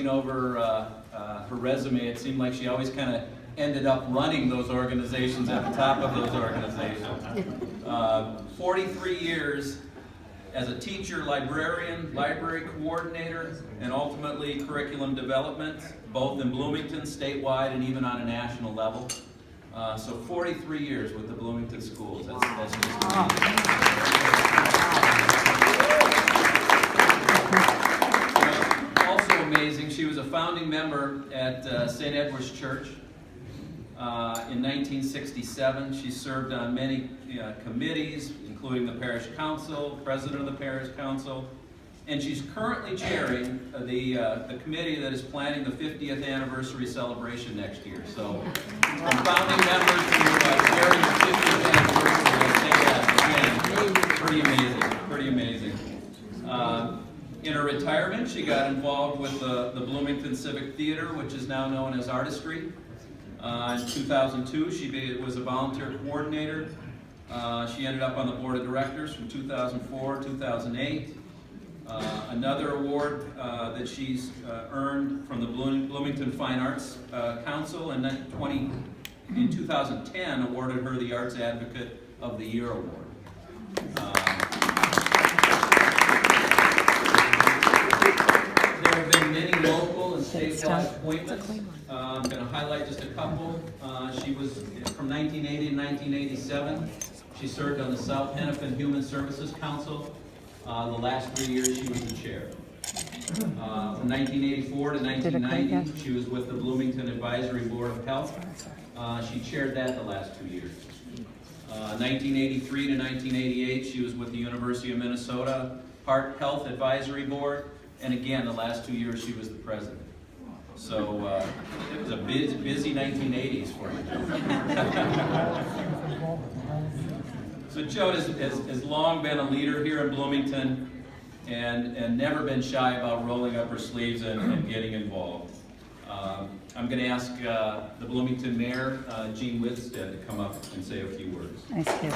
Over her resume, it seemed like she always kind of ended up running those organizations at the top of those organizations. 43 years as a teacher, librarian, library coordinator, and ultimately curriculum development, both in Bloomington, statewide, and even on a national level. So 43 years with the Bloomington schools. That's just amazing. Amazing. She was a founding member at St. Edward's Church in 1967. She served on many committees, including the Parish Council, President of the Parish Council, and she's currently chairing the committee that is planning the 50th anniversary celebration next year. So, from founding members to chairing the 50th anniversary, I say that again, pretty amazing, pretty amazing. In her retirement, she got involved with the Bloomington Civic Theater, which is now known as Artistry. In 2002, she was a volunteer coordinator. She ended up on the board of directors from 2004 2008. Another award that she's earned from the Bloomington Fine Arts Council in 2010 awarded her the Arts Advocate of the Year Award. Many local and statewide appointments. I'm going to highlight just a couple. She was from 1980 to 1987. She served on the South Hennepin Human Services Council. The last 3 years she was the chair. From 1984 to 1990, she was with the Bloomington Advisory Board of Health. She chaired that the last 2 years. 1983 to 1988, she was with the University of Minnesota Heart Health Advisory Board. And again, the last 2 years she was the president. So it was a busy 1980s for you, Joan. So Joan has long been a leader here in Bloomington and never been shy about rolling up her sleeves and getting involved. I'm going to ask the Bloomington Mayor, Jean Whitstead, to come up and say a few words. Nice kid.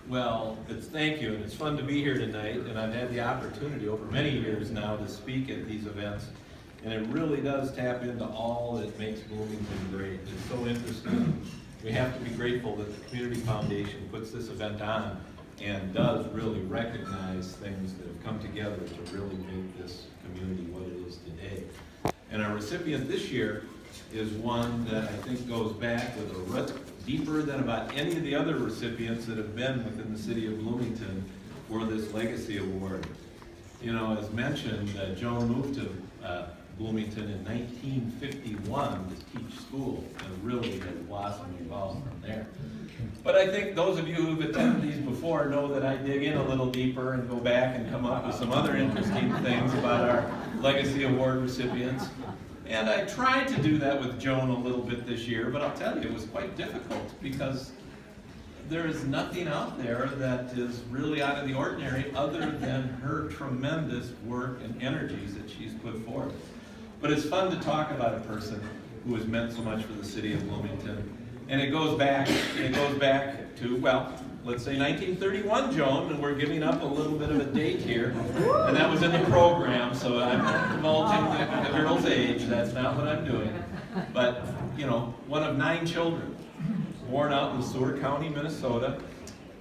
Well, thank you, and it's fun to be here tonight, and I've had the opportunity over many years now to speak at these events, and it really does tap into all that makes Bloomington great. It's so interesting. We have to be grateful that the Community Foundation puts this event on and does really recognize things that have come together to really make this community what it is today. And our recipient this year is one that I think goes back with a root deeper than about any of the other recipients that have been within the city of Bloomington for this Legacy Award. You know, as mentioned, Joan moved to Bloomington in 1951 to teach school and really has blossomed and evolved from there. But I think those of you who've attended these before know that I dig in a little deeper and go back and come up with some other interesting things about our Legacy Award recipients. And I tried to do that with Joan a little bit this year, but I'll tell you, it was quite difficult because there is nothing out there that is really out of the ordinary other than her tremendous work and energies that she's put forth. But it's fun to talk about a person who has meant so much for the city of Bloomington. And it goes back to, well, let's say 1931, Joan, and we're giving up a little bit of a date here. And that was in the program, so I'm not divulging the girl's age. That's not what I'm doing. But, you know, one of 9 children, born out in Seward County, Minnesota.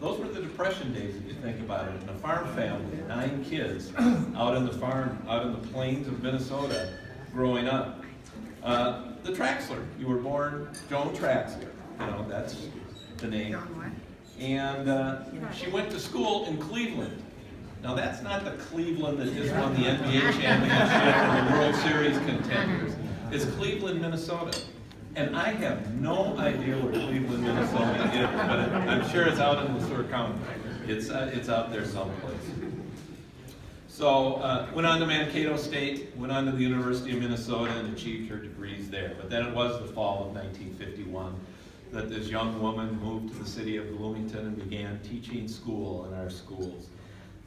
Those were the Depression days, if you think about it. In a farm family, 9 kids out in the farm, out in the plains of Minnesota, growing up. The Traxler, you were born Joan Traxler. You know, that's the name. And she went to school in Cleveland. Now that's not the Cleveland that just won the NBA championship and the World Series contenders. It's Cleveland, Minnesota. And I have no idea where Cleveland, Minnesota is, but I'm sure it's out in Seward County. It's out there someplace. So went on to Mankato State, went on to the University of Minnesota and achieved her degrees there. But then it was the fall of 1951 that this young woman moved to the city of Bloomington and began teaching school in our schools.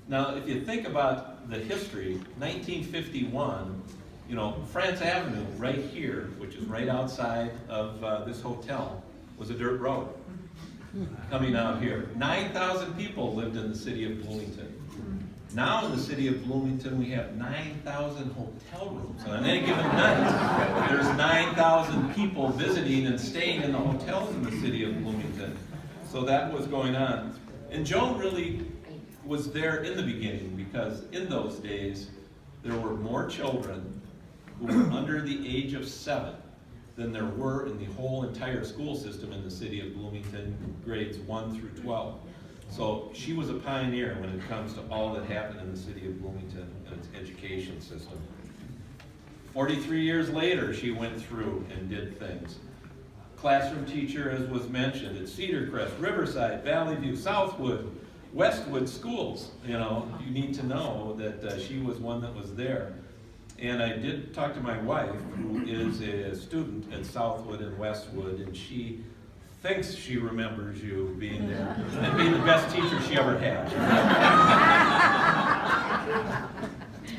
Now, if you think about the history, 1951, you know, France Avenue right here, which is right outside of this hotel, was a dirt road. coming out here. 9,000 people lived in the city of Bloomington. Now in the city of Bloomington, we have 9,000 hotel rooms. And on any given night, there's 9,000 people visiting and staying in the hotels in the city of Bloomington. So that was going on. And Joan really was there in the beginning, because in those days, there were more children who were under the age of 7 than there were in the whole entire school system in the city of Bloomington, grades 1 through 12. So she was a pioneer when it comes to all that happened in the city of Bloomington and its education system. 43 years later, she went through and did things. Classroom teacher, as was mentioned, at Cedar Crest, Riverside, Valley View, Southwood, Westwood schools. You need to know that she was one that was there. And I did talk to my wife, who is a student at Southwood and Westwood, and she thinks she remembers you being there and being the best teacher she ever had.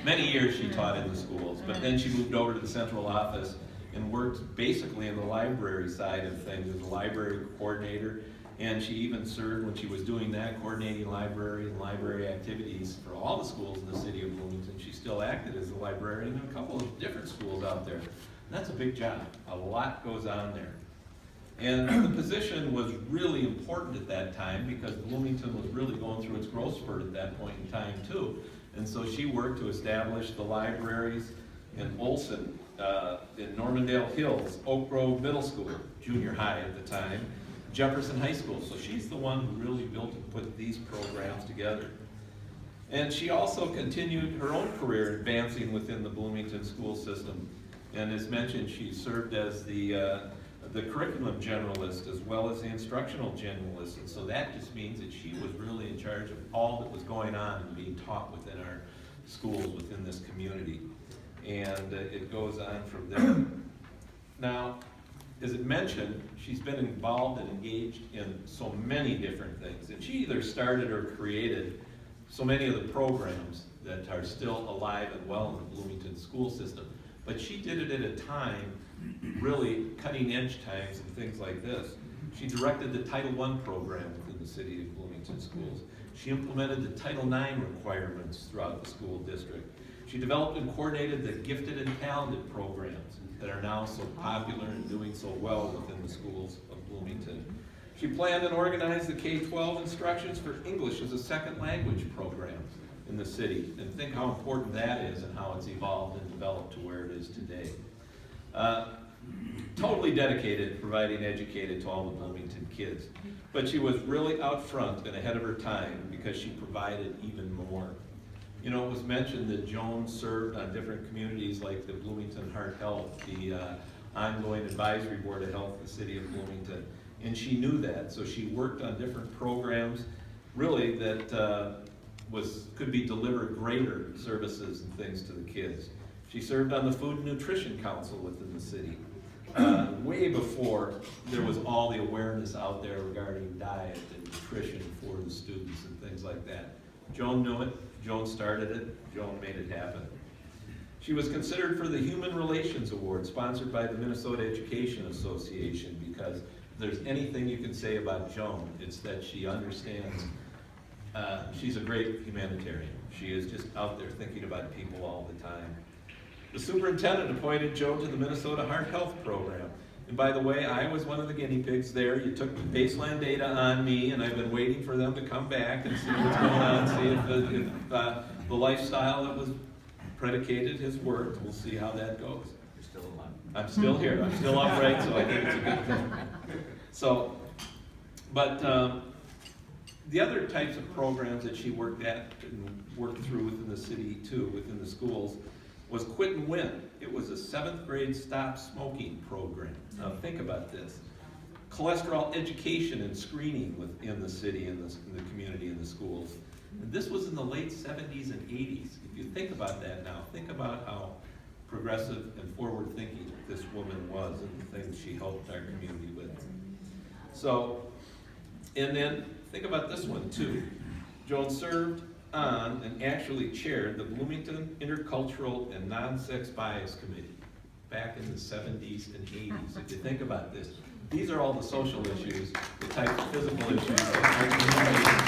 Many years she taught in the schools, but then she moved over to the central office and worked basically in the library side of things as a library coordinator. And she even served, when she was doing that, coordinating library and library activities for all the schools in the city of Bloomington. She still acted as a librarian in a couple of different schools out there. And that's a big job. A lot goes on there. And the position was really important at that time, because Bloomington was really going through its growth spurt at that point in time too. And so she worked to establish the libraries in Olson, in Normandale Hills, Oak Grove Middle School, junior high at the time, Jefferson High School. So she's the one who really built and put these programs together. And she also continued her own career advancing within the Bloomington school system. And as mentioned, she served as the curriculum generalist as well as the instructional generalist. And so that just means that she was really in charge of all that was going on and being taught within our schools within this community. And it goes on from there. Now, as it mentioned, she's been involved and engaged in so many different things. And she either started or created so many of the programs that are still alive and well in the Bloomington school system. But she did it at a time, really cutting edge times and things like this. She directed the Title I program within the city of Bloomington schools. She implemented the Title IX requirements throughout the school district. She developed and coordinated the gifted and talented programs that are now so popular and doing so well within the schools of Bloomington. She planned and organized the K-12 instructions for English as a second language program in the city. And think how important that is and how it's evolved and developed to where it is today. Totally dedicated to providing education to all the Bloomington kids. But she was really out front and ahead of her time, because she provided even more. It was mentioned that Joan served on different communities like the Bloomington Heart Health, the ongoing advisory board of health in the city of Bloomington. And she knew that, so she worked on different programs really that could be delivered greater services and things to the kids. She served on the Food and Nutrition Council within the city, way before there was all the awareness out there regarding diet and nutrition for the students and things like that. Joan knew it, Joan started it, Joan made it happen. She was considered for the Human Relations Award, sponsored by the Minnesota Education Association, because if there's anything you can say about Joan, it's that she understands. She's a great humanitarian. She is just out there thinking about people all the time. The superintendent appointed Joan to the Minnesota Heart Health Program. And by the way, I was one of the guinea pigs there. You took the baseline data on me, and I've been waiting for them to come back and see what's going on, see if the lifestyle that was predicated has worked. We'll see how that goes. You're still alive. I'm still here. I'm still upright, so I think it's a good thing. So, but the other types of programs that she worked at and worked through within the city too, within the schools, was Quit and Win. It was a 7th grade stop smoking program. Now think about this. Cholesterol education and screening within the city and the community and the schools. And this was in the late 70s and 80s. If you think about that now, think about how progressive and forward-thinking this woman was and the things she helped our community with. So, and then think about this one too. Joan served on and actually chaired the Bloomington Intercultural and Non-Sex Bias Committee back in the 70s and 80s. If you think about this, These are all the social issues, the types of physical issues that make the community